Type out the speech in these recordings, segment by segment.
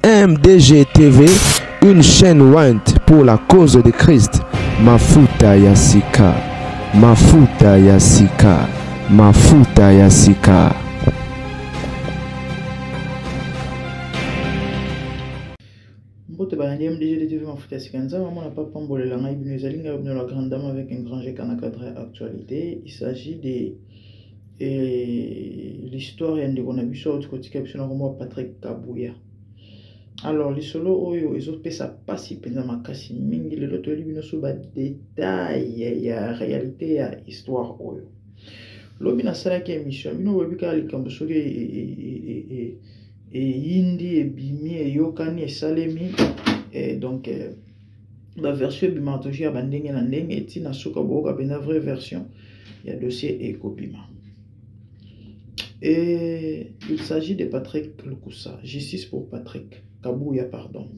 MDG TV, une chaîne Went pour la cause de Christ. Mafuta Yasika, Mafuta Yasika, Mafuta Yasika. Mbote banandi MDG TV Mafuta Yasika. Nza maman n'a pas pambolé la maille nous allons revenir la grande dame avec un grand jet qui a actualité. Il s'agit de l'histoire et de Gonabiso de Patrick Kabouya. Alors, les solos, ils ont fait ça pas si pénal, makasi mingi, les autres libres sont bas détails, il y a réalité, il y a histoire. L'objet n'a pas de émission, il y a des gens et Yindi, et Bimi, et Yokani, et Salemi, et donc, la version Bimatoji a bandé en ligne, et Tina Soukabo, une vraie version, il y a dossier et copima. Et il s'agit de Patrick Lukusa, justice pour Patrick Kabouya, pardon.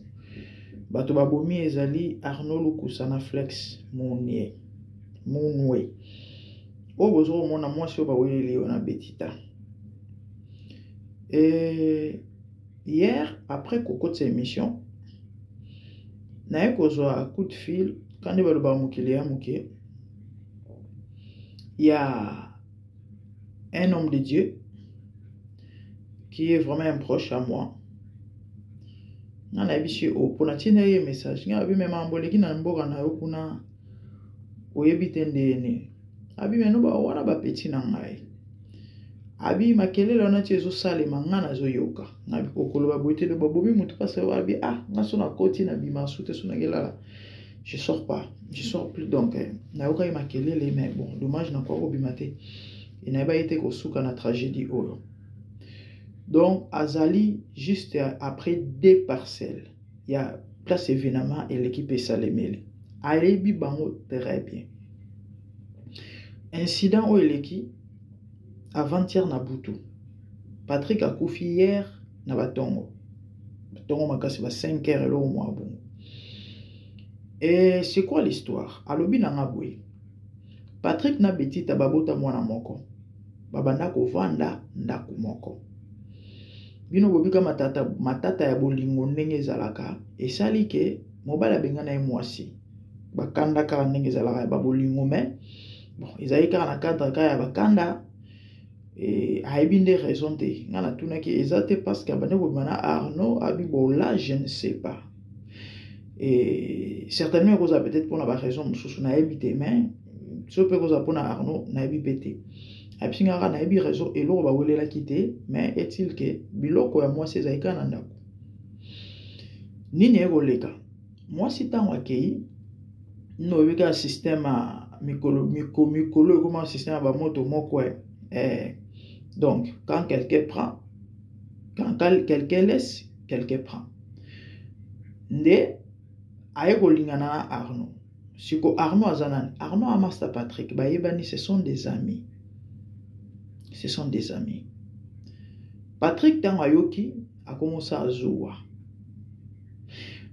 Bato babomi ezali Arnaud Lukusa na flex Mounoué. O bozo mona mwasi o baweli na betita. Et hier, après Coco de cette émission, na un coup de fil, quand il y a un homme de Dieu qui est vraiment un proche à moi. On a vu pour la message. On a vu même un qui n'a pas na yokuna oyebitende ne. Abi meno ba wana ba petit na ngai. Abi makelele ona chezo sale mangana zo yoka. Nabi kokolo ba boite de bobobi mutu passe abi ngaso na koti na bima sute suna gelala. Je sors pas. Je sors plus donc na yoka makelele mais bon dommage na kwa obimate. Il n'a pas été kosuka na tragédie oyo. Donc, Azali, juste après des parcelles, il y a place événement et l'équipe est salémélée. Alébi bango très bien. Incident où l'équipe, avant-hier na Boutou. Patrick a koufi hier na Batongo. Batongo makasi ba 5 heures et l'eau mois bon. Et c'est quoi l'histoire? Alobi na ngabwe. Patrick na beti tababota mwana moko. Babanda ko vanda ndaku moko. Bino bobika matata ya bolingo ndenge ezalaka esali ke mobala bengana ye mwasi bakanda kaka ndenge ezalaka ya bolingo mais bon ezali kaka na cadre kaka ya bakanda ayebi nde raison te nga natunaki eza te parce que abande kobima na Arnaud abi bola je ne sais pas et certainement ekozala peut-être mpona baraison mosusu nayebi te mais so mpe ekozala mpona Arnaud nayebi pe te abisingaka na yebi réseau eloko bawelela kite mais est-il que biloko ya mwasi ezalika na ndako nini ekoleka mwasi ntango akei noyebika système mikolo ekoma système ya bamoto moko donc quand quelqu'un prend quand quelqu'un laisse quelqu'un prend nde aye kolingana na Arnaud siko Arnaud azanani Arnaud a Master Patrick bayebani ce sont des amis. Ce sont des amis. Patrick Tangayoki a commencé à jouer.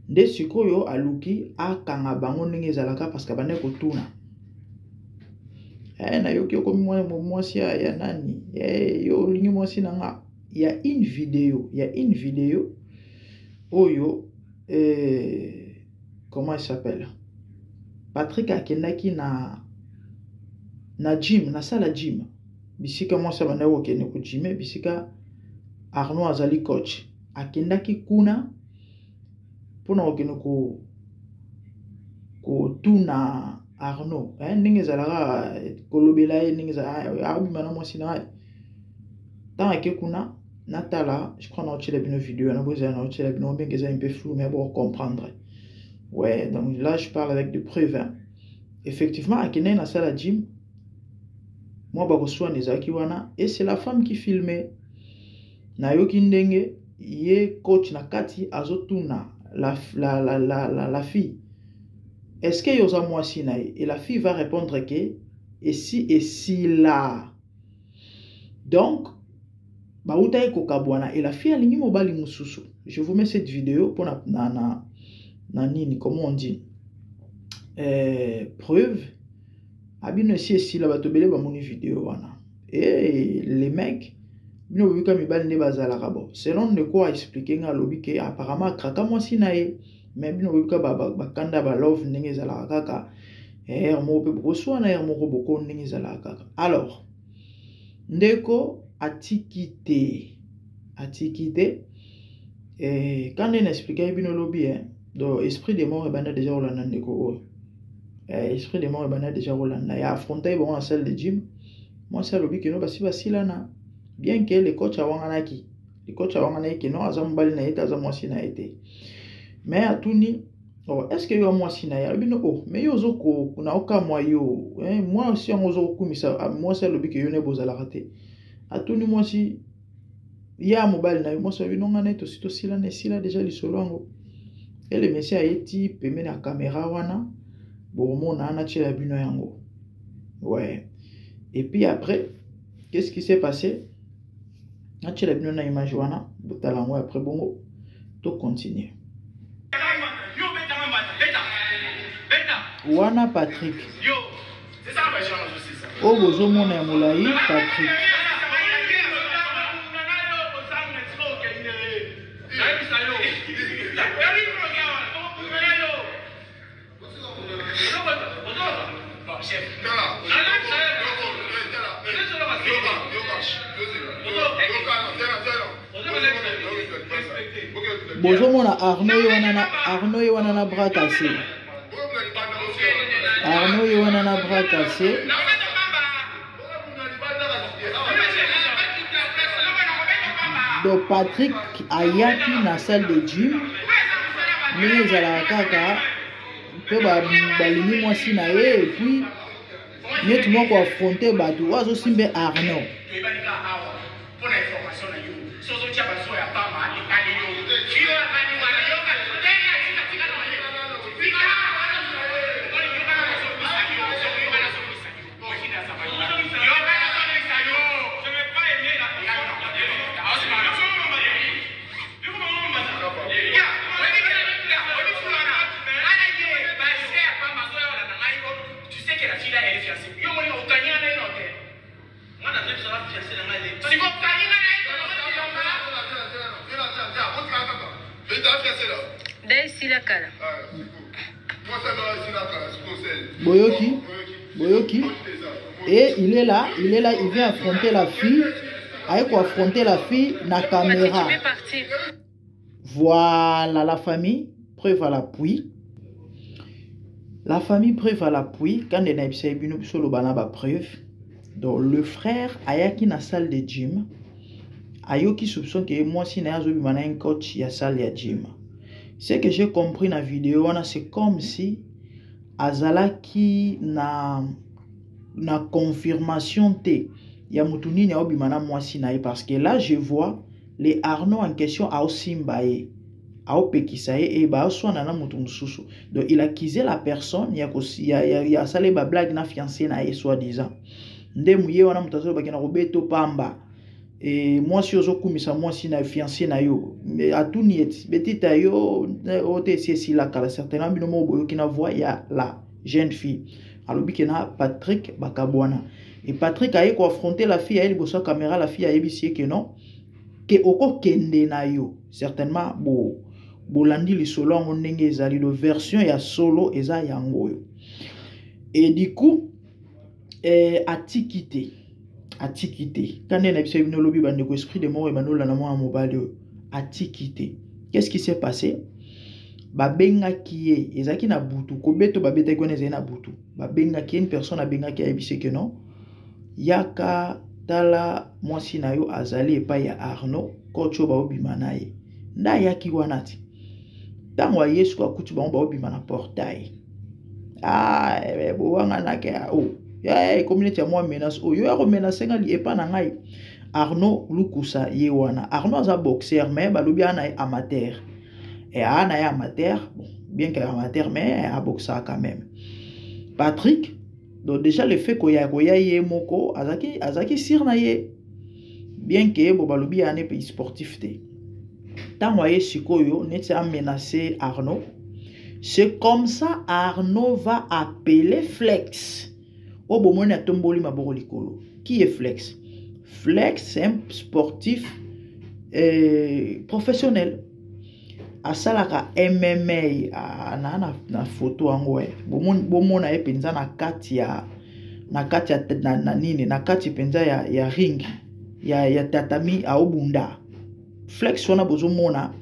Nde sikoyo aluki a kangabango ndenge zalaka parce que bane kotuna. Na yoki okomi mwasi ya nani? Yo lingi mwasi nanga. Il y a une vidéo. Oyo comment il s'appelle? Patrick akendaki na gym, na sala gym. Bisika moi ça bana wokene ko jime bisika Arnaud azali coach akendaki kuna pona wokene ko tuna Arnaud ndenge zalaka kolobela ndenge za abi mana moi sina tant que kuna natala je crois na otchela bino vidéo na boza na otchela bino bien que ça un peu flou mais bon comprendre ouais donc là je parle avec des preuves effectivement akene na sala gym. Moi, et c'est la femme qui filmait. Nayoki ndenge, ye coach na kati azotuna la fille. est-ce que yoza mwasi na ye? Et la fille va répondre que et si là. Donc bauta eko kabwana et la fille alingi mobali mususu. Je vous mets cette vidéo pour na nini, comment on dit, preuve. Abino si la batobele ba moni vidéo wana. Et les mecs bino bika mibali ne bazala rabo. Selon de quoi expliquer nga lobi que apparemment kraka mwasi na ye, mais bino bika ba kanda ba love ndenge zala kaka. Mo pe boswa na mo boko ndenge zala kaka. Alors ndeko atikite et quand on explique bino lobi donc esprit de mort et bana déjà olanda ndeko esprit de mort et bana déjà olanda ya affronter bon en salle de gym. Moi ça lobi que no basi lana bien que le coach awanganaki non azam bali na eta azam mwasi na été mais atuni oh est-ce que yo mwasi na ya bino oh mais yo zoko kuna oka moi yo moi aussi on zo kumisa moi ça lobi que yo ne bozala raté atuni mwasi ya mobile na moi ça bino ngana to sila ne sila déjà li solongo et le monsieur a été pemé na caméra wana bon mon ana tchela bino yango ouais. Et puis après qu'est-ce qui s'est passé? Na tchela bino na image wana botalango après bongo to continuer. Wana Patrick o bozo mona ya molai Patrick bozo mona Arnaud wana na bras cassé. Arnaud wana na bras cassé. Donc Patrick ayaki na salle de gym mais zala kaka pe balingi mwasi na ye et puis net moko affronter batu wazo simbe Arnaud. Boyoki et il est là, il vient affronter la fille, avec affronter la fille na caméra. Voilà la famille preuve à l'appui. La famille preuve à l'appui quand on a eu solo banaba preuve. Donc le frère ayaki na salle de gym. Ayoki soupçonne que moi si na zo bimana un coach ya salle ya gym. Ce que j'ai compris dans la vidéo, c'est comme si azalaki na confirmation te ya mutuni na obimana mwasi na parce que là je vois les Arnaud en question a osimbaye a opekisaye et ba oswana na mutu mususu. Donc il a accusé la personne ya salé ba blague na fiancé na soi disant ndemouye wana mutazo bakena robeto pamba. Et moi si ozo kumisa moi si na fiancé na yo mais à tout niet betita yo ote si la kala certainement bino mo boyo kina voix ya la jeune fille alobi kena Patrick bakabwana et Patrick a ko affronter la fille elle bossa caméra la fille a ebisie que non que oko kende na yo certainement bolandi li solo ngo ndenge ezali le version ya solo eza yango yo et du coup atikite quand on a observé nos lobby bandeko esprit de mort et banola na moi mobile atikite. Qu'est-ce qui s'est passé? Babenga kiye ezaki na butu kobeto babeta ko na butu babenga ki une personne abenga ki abise que non yaka tala mwasi na yo azali epa ya Arnaud kocho ba obima na ye nda yaki wanati tango yesu kwa kutu ba obima na portail bo wanga na ke ya communauté moi menace yo ya menace ngali epa na ngai Arnaud lukusa ye wana Arnaud za boxeur mais balobi ana amateur Et un amateur, bon, bien qu'il est amateur, mais un boxeur quand même. Patrick, donc déjà le fait qu'il y a moko, azaki sir na ye, bien que bobalobi ane pays sportif te. Tant voyez sikoyo, n'était à menacer Arnaud. C'est comme ça Arnaud va appeler Flex. Au bon moment tomboli maboro likolo. Qui est Flex? Flex c'est un sportif professionnel. A salaka MMA na photo ango bomo na penza na kati ya na nini na kati penza ya ring ya tatami a obunda. Flex wana bozo mona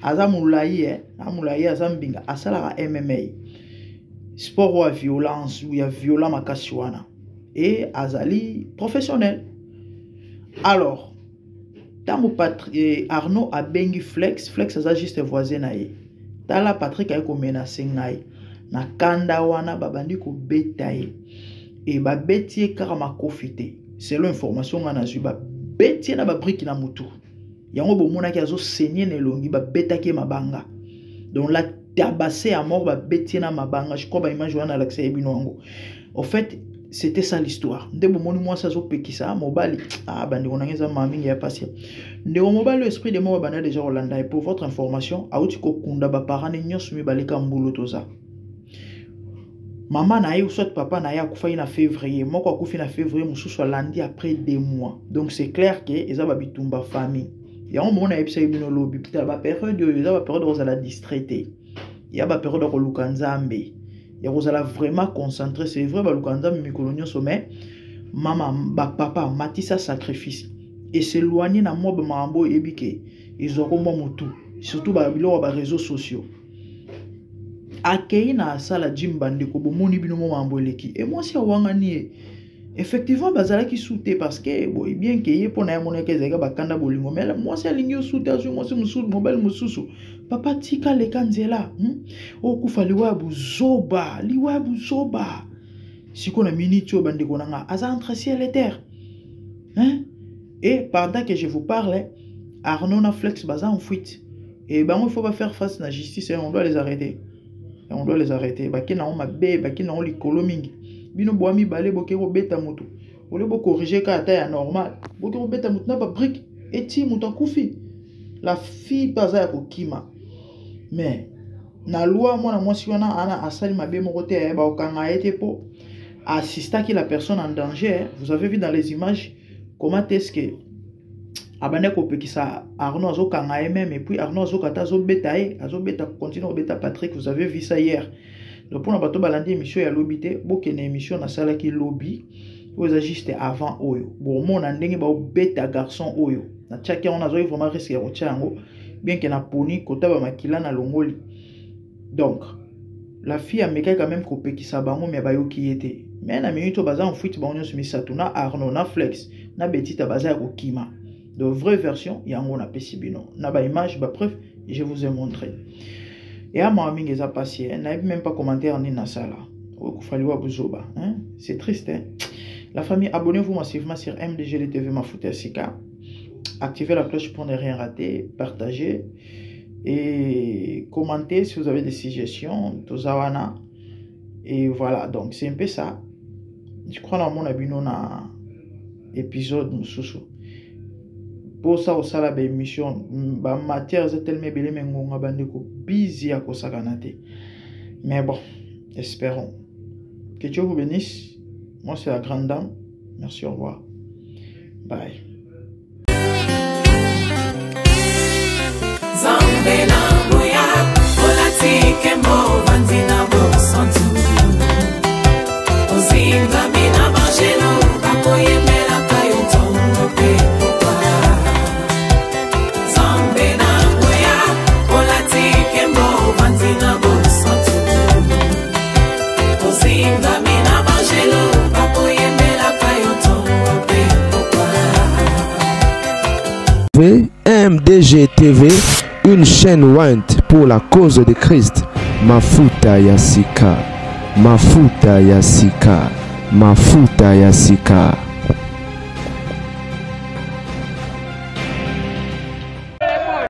azamulaye azambinga a salaka MMA sport wa violence ou ya violent makasi wana et azali professionnel. Alors Arnaud a bengi Flex aza juste voisin na ye. Tala Patrick a ko menacer ngai. Na kanda wana babandi ko beta ye. Et ba betie karama kofite. Selon information nga na zu ba betie na ba brique na mutu. Yango bomona ki azo saigner na longi ba beta ki mabanga. Donc la tabassé à mort ba betie na mabanga. Je crois ba image wana l'accès ebino ngo. En fait, c'était ça l'histoire. Ndebo moni moi ça zo pekisa mobali bandi onangeza mami ya pasi. Ndebo mobali esprit de moi bana déjà Hollanda et pour votre information auti ko kunda ba parents nyonso mi baleka mbulo toza. Maman na ye soit papa na ye akufa na février, moko akufi na février mususu lundi après 2 mois. Donc c'est clair que eza ba bitumba famille. Ya on mona ebisa ibino lobi pita ba période eza ba période ozala distraité. Ya ba période ko lukanzambe. Et vous allez vraiment concentrer, c'est vrai, Balukanda, Mikolonio sommet, maman, papa, matissa sacrifice. Et s'éloigner dans moi, Mambo et Bike, ils auront mon tout, surtout dans les réseaux sociaux. Accueillir na sala jimbande ko bomoni bino Mambo leki. Et moi, si wangani, effectivement, bazala qui souté parce que, bon, bien qu'il y ait pour na mon ekezega bakanda bolingo, mais moi, c'est aligné souté, moi, c'est mon mobile, mon sous. Papa tika le kanzela okufa liwabu zoba siko na minute yo bande konanga aza entre ciel et terre et pendant que je vous parle Arnaud na Flex baza en fuite et ben il faut pas faire face à la justice on doit les arrêter baki na on mabe baki na on likolo mingi bino boami balé bokero beta moto ole bo corriger ka ta ya normal bokero beta moto na ba brique et ti moto kufi la fille baza ya kokima. Mais na loi moi na mwasi wana ana asali mabe moko te ba okanga ete po assister ki la personne en danger. Vous avez vu dans les images comment est-ce que abane ko pekisa Arnaud azo kanga même et puis Arnaud azo kata azo beta continue beta Patrick. Vous avez vu ça hier. Donc pour na bato balandi émission ya lobby te bokene émission na sala ki lobby vous juste avant oyo bon mon ndenge ba beta garçon oyo na tchaki on azo vraiment risque ya ochango bien que na poni kota ba makila na longoli. Donc la fille a meka quand même kopé qui sa bango mais ba yo ki était mais na minute baza en fuite ba onyo sumisatu na Arnaud na Flex na Betita baza ko kima. De vraie version yango na pesibino na ba image ba preuve je vous ai montré. Et à moi mingi za passé na même pas commentaire ni na sala okufaliwa buzoba c'est triste La famille, abonnez-vous massivement sur MDG TV Mafuta Sika. Activez la cloche pour ne rien rater, partagez et commentez si vous avez des suggestions, Tozawana. Et voilà, donc c'est un peu ça. Je crois dans mon abonnement na épisode Moussoussou. Pour ça, au sala ba émission, ba matière c'est tellement belle mais ngonga bandeko busy à kosakanate. Mais bon, espérons. Que Dieu vous bénisse. Moi c'est la grande dame. Merci, au revoir. Bye. MDG TV, une chaîne Want pour la cause de Christ. Mafuta ya Sika, Mafuta ya Sika, Mafuta ya Sika.